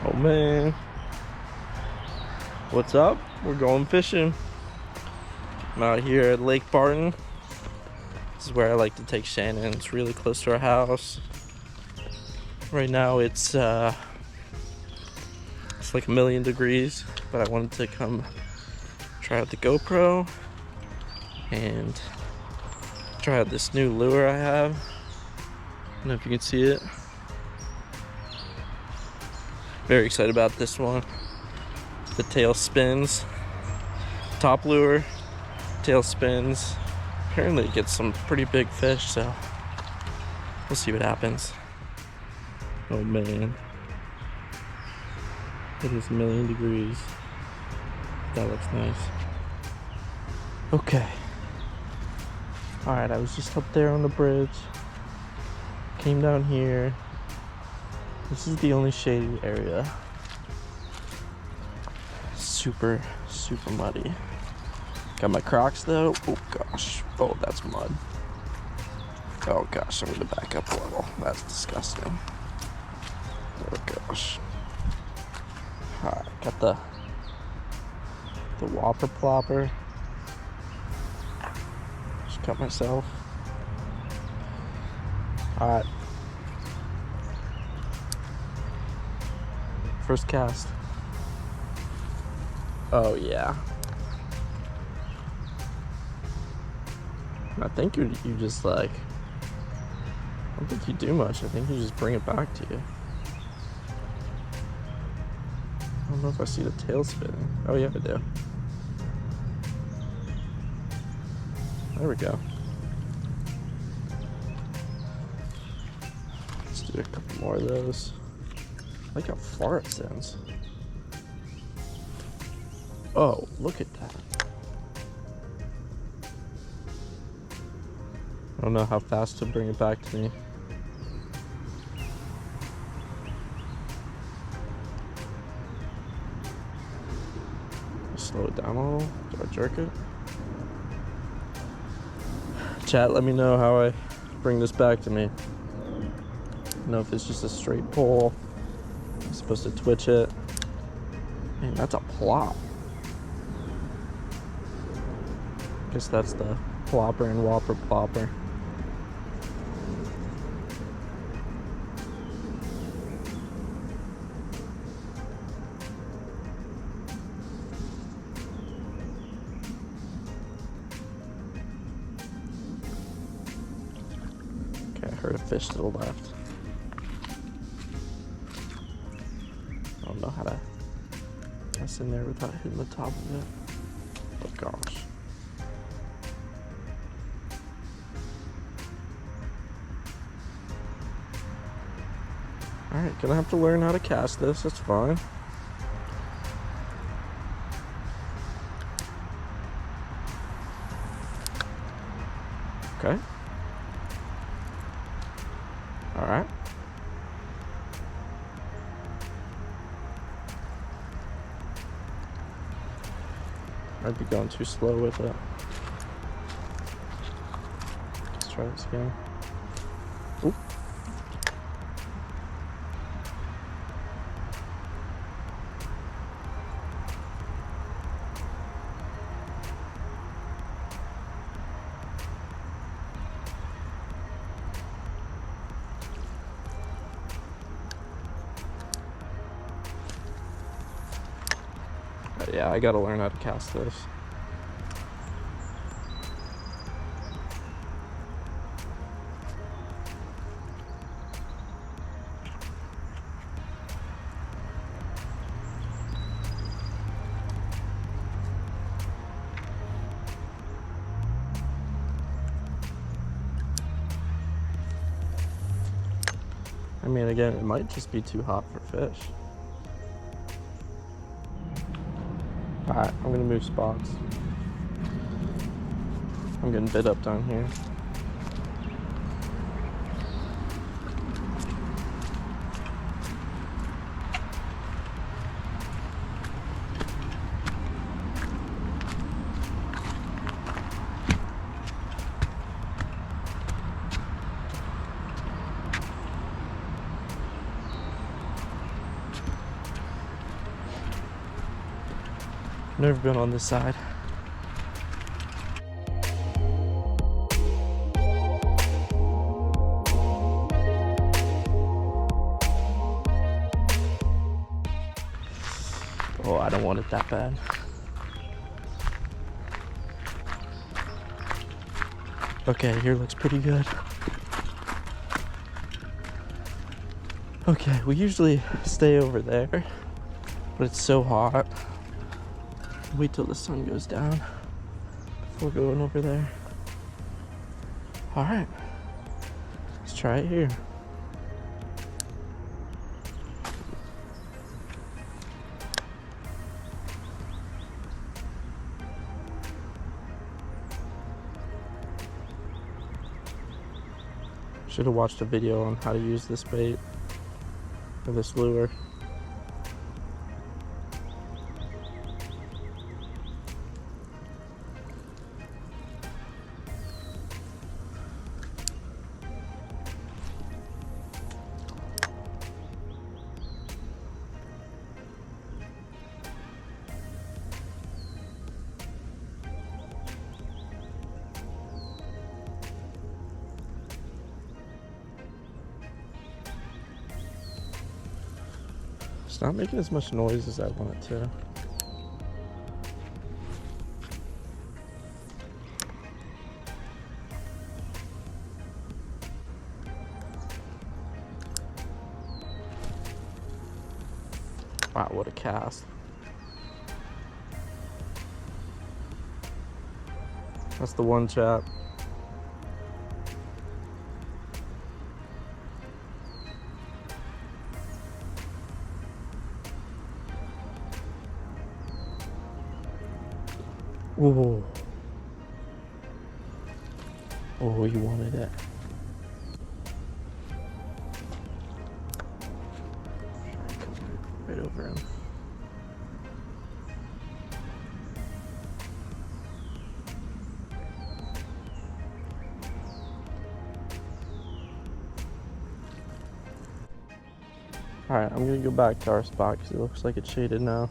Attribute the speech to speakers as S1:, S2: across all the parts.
S1: Oh man, what's up? We're going fishing. I'm out here at Lake Barton. This is where I like to take Shannon. It's really close to our house. Right now it's like 1,000,000 degrees, but I wanted to come try out the GoPro and try out this new lure I have. I don't know if you can see it. Very excited about this one. The tail spins. Top lure, tail spins. Apparently it gets some pretty big fish, so we'll see what happens. Oh man. It is 1,000,000 degrees. That looks nice. Okay. Alright, I was just up there on the bridge. Came down here. This is the only shady area. Super muddy. Got my Crocs though. Oh gosh. Oh, that's mud. Oh gosh, I'm gonna back up a little. That's disgusting. Oh gosh. Alright, got the whopper plopper. Just cut myself. Alright. First cast. Oh yeah. I think you just like, I don't think you do much. I think you just bring it back to you. I don't know if I see the tail spinning. Oh yeah, I do. There we go. Let's do a couple more of those. I like how far it sends. Oh, look at that. I don't know how fast to bring it back to me. Slow it down a little. Do I jerk it? Chat, let me know how I bring this back to me. I don't know if it's just a straight pull. I'm supposed to twitch it. Man, that's a plop. Guess that's the plopper and whopper plopper. Okay, I heard a fish to the left. I don't know how to cast in there without hitting the top of it. Oh gosh. Alright, gonna have to learn how to cast this, that's fine. Okay. Alright. Might be going too slow with it. Let's try this again. Oop. Yeah, I gotta learn how to cast this. I mean, again, it might just be too hot for fish. Alright, I'm gonna move spots. I'm getting bit up down here. Never been on this side. Oh, I don't want it that bad. Okay, here looks pretty good. Okay, we usually stay over there, but it's so hot. Wait till the sun goes down before going over there. All right, let's try it here. Should have watched a video on how to use this bait or this lure. It's not making as much noise as I want it to. Wow, what a cast. That's the one chap. Whoa. Oh, you wanted it. Right over him. Alright, I'm gonna go back to our spot because it looks like it's shaded now.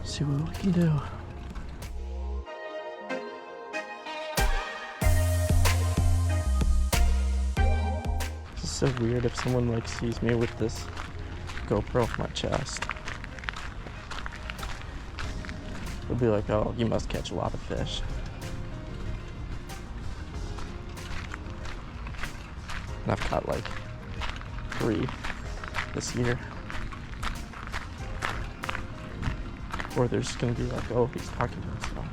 S1: See what we can do. This is so weird if someone like sees me with this GoPro off my chest. They'll be like, oh, you must catch a lot of fish. And I've caught like 3 this year. Or they're just gonna be like, oh, he's talking to himself.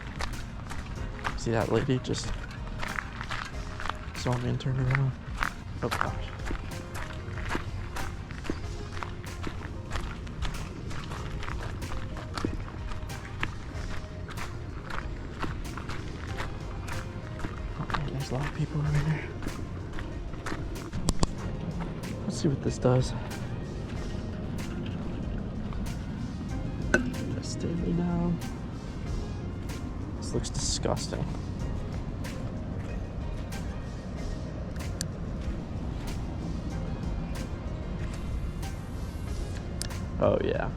S1: See that lady just saw me and turned around. Oh gosh. Okay, there's a lot of people over here. Let's see what this does. Stay me down. This looks disgusting. Oh yeah.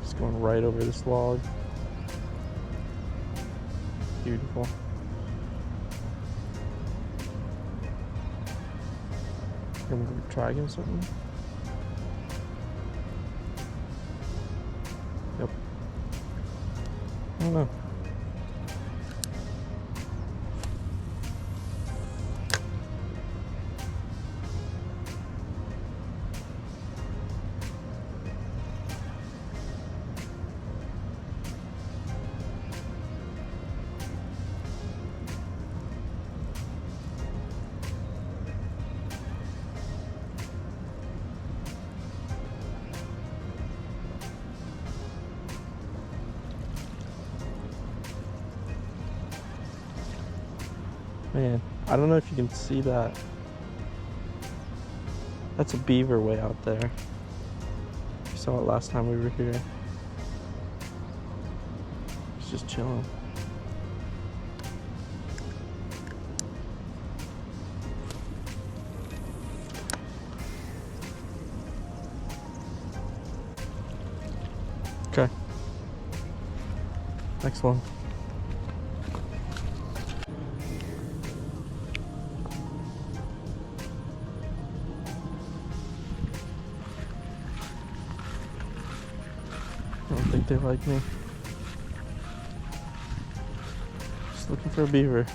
S1: Just going right over this log. Beautiful. I'm gonna try again something. Yep. I don't know. Man, I don't know if you can see that. That's a beaver way out there. You saw it last time we were here. He's just chilling. Next one. I don't think they like me. Just looking for a beaver.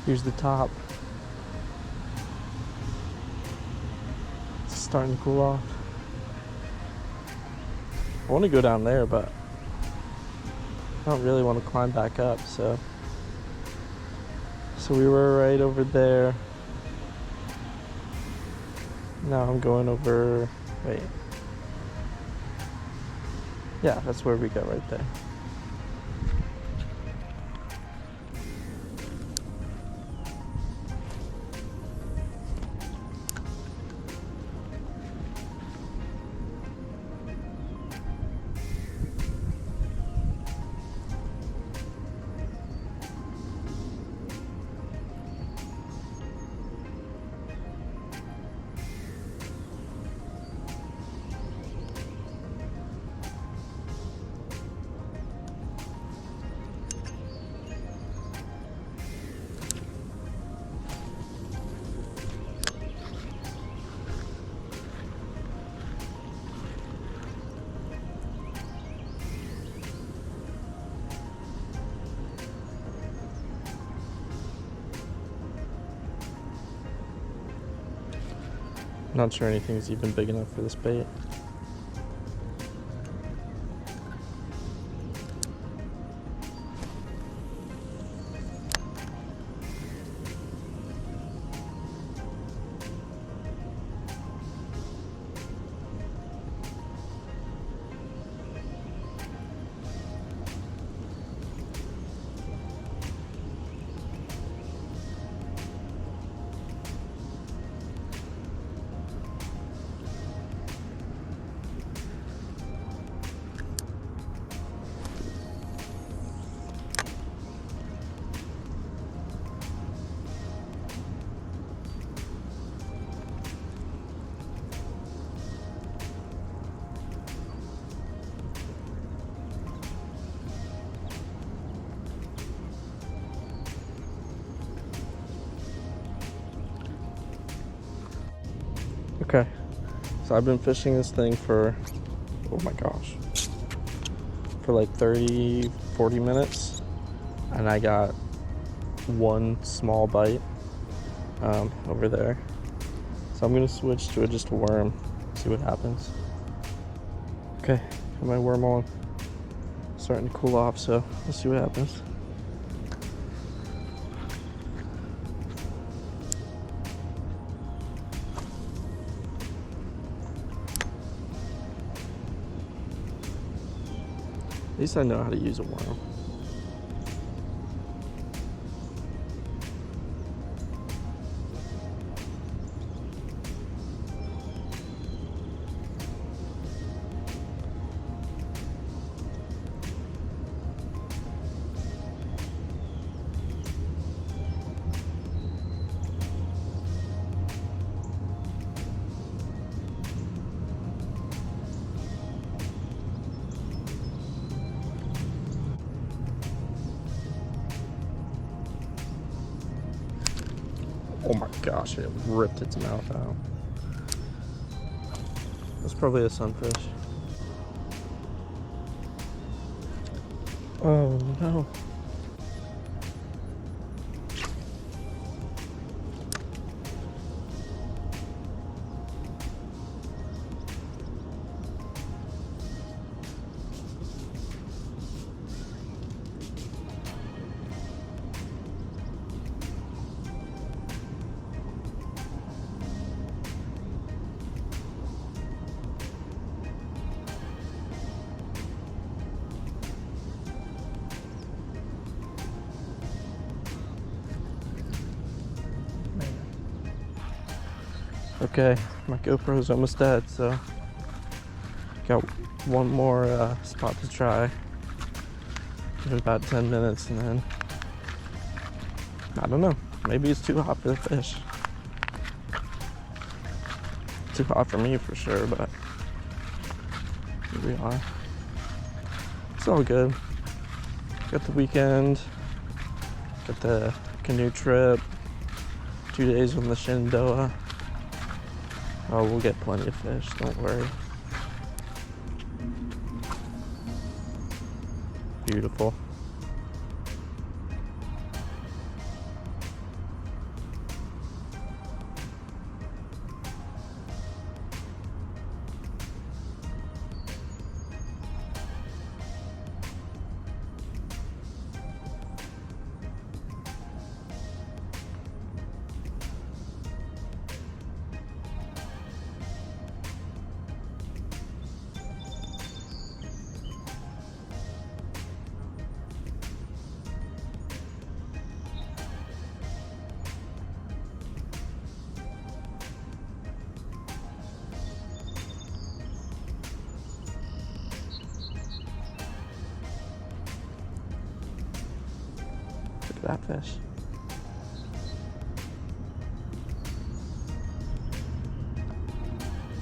S1: Here's the top. It's starting to cool off. I want to go down there, but I don't really want to climb back up, so we were right over there. Now I'm going over, wait. Yeah, that's where we go, right there. Not sure anything's even big enough for this bait. Okay, so I've been fishing this thing for, oh my gosh, for like 30-40 minutes, and I got one small bite over there. So I'm gonna switch to just a worm, see what happens. Okay, got my worm on, starting to cool off, so let's see what happens. At least I know how to use a worm. Oh my gosh, it ripped its mouth out. That's probably a sunfish. Oh no. Okay, my GoPro's almost dead, so got one more spot to try. Give it about 10 minutes and then, I don't know, maybe it's too hot for the fish. Too hot for me for sure, but here we are. It's all good. Got the weekend, got the canoe trip, 2 days on the Shenandoah. Oh, we'll get plenty of fish, don't worry. Beautiful. Look at that fish.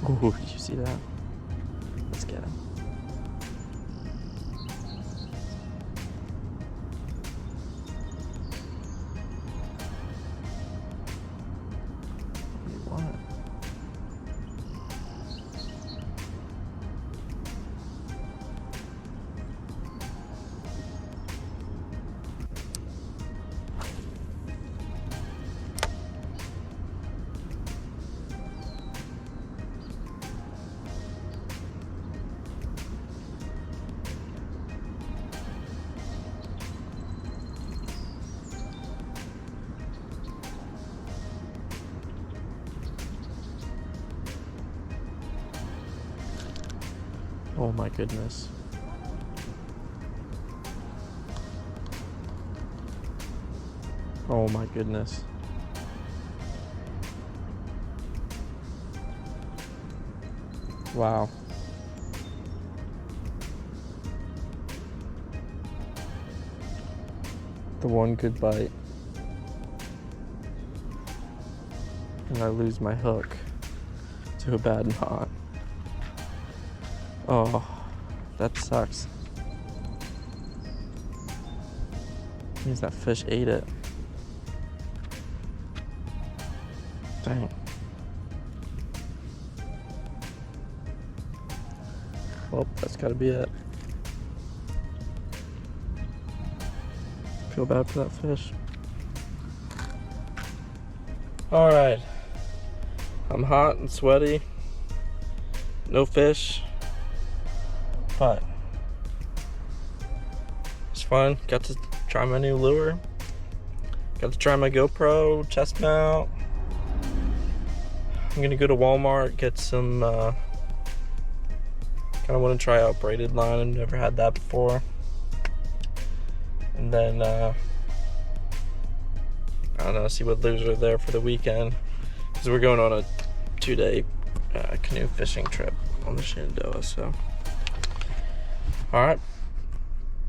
S1: Ooh, did you see that? Let's get him. What do you want? Oh my goodness. Oh my goodness. Wow. The one good bite. And I lose my hook to a bad knot. Oh, that sucks. Means that fish ate it. Dang. Well, that's gotta be it. Feel bad for that fish. Alright. I'm hot and sweaty. No fish. But it's fun. Got to try my new lure. Got to try my GoPro chest mount. I'm gonna go to Walmart, get some kind of want to try out braided line. I've never had that before. And then I don't know, see what lures are there for the weekend, because we're going on a 2-day canoe fishing trip on the Shenandoah. So all right,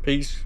S1: peace.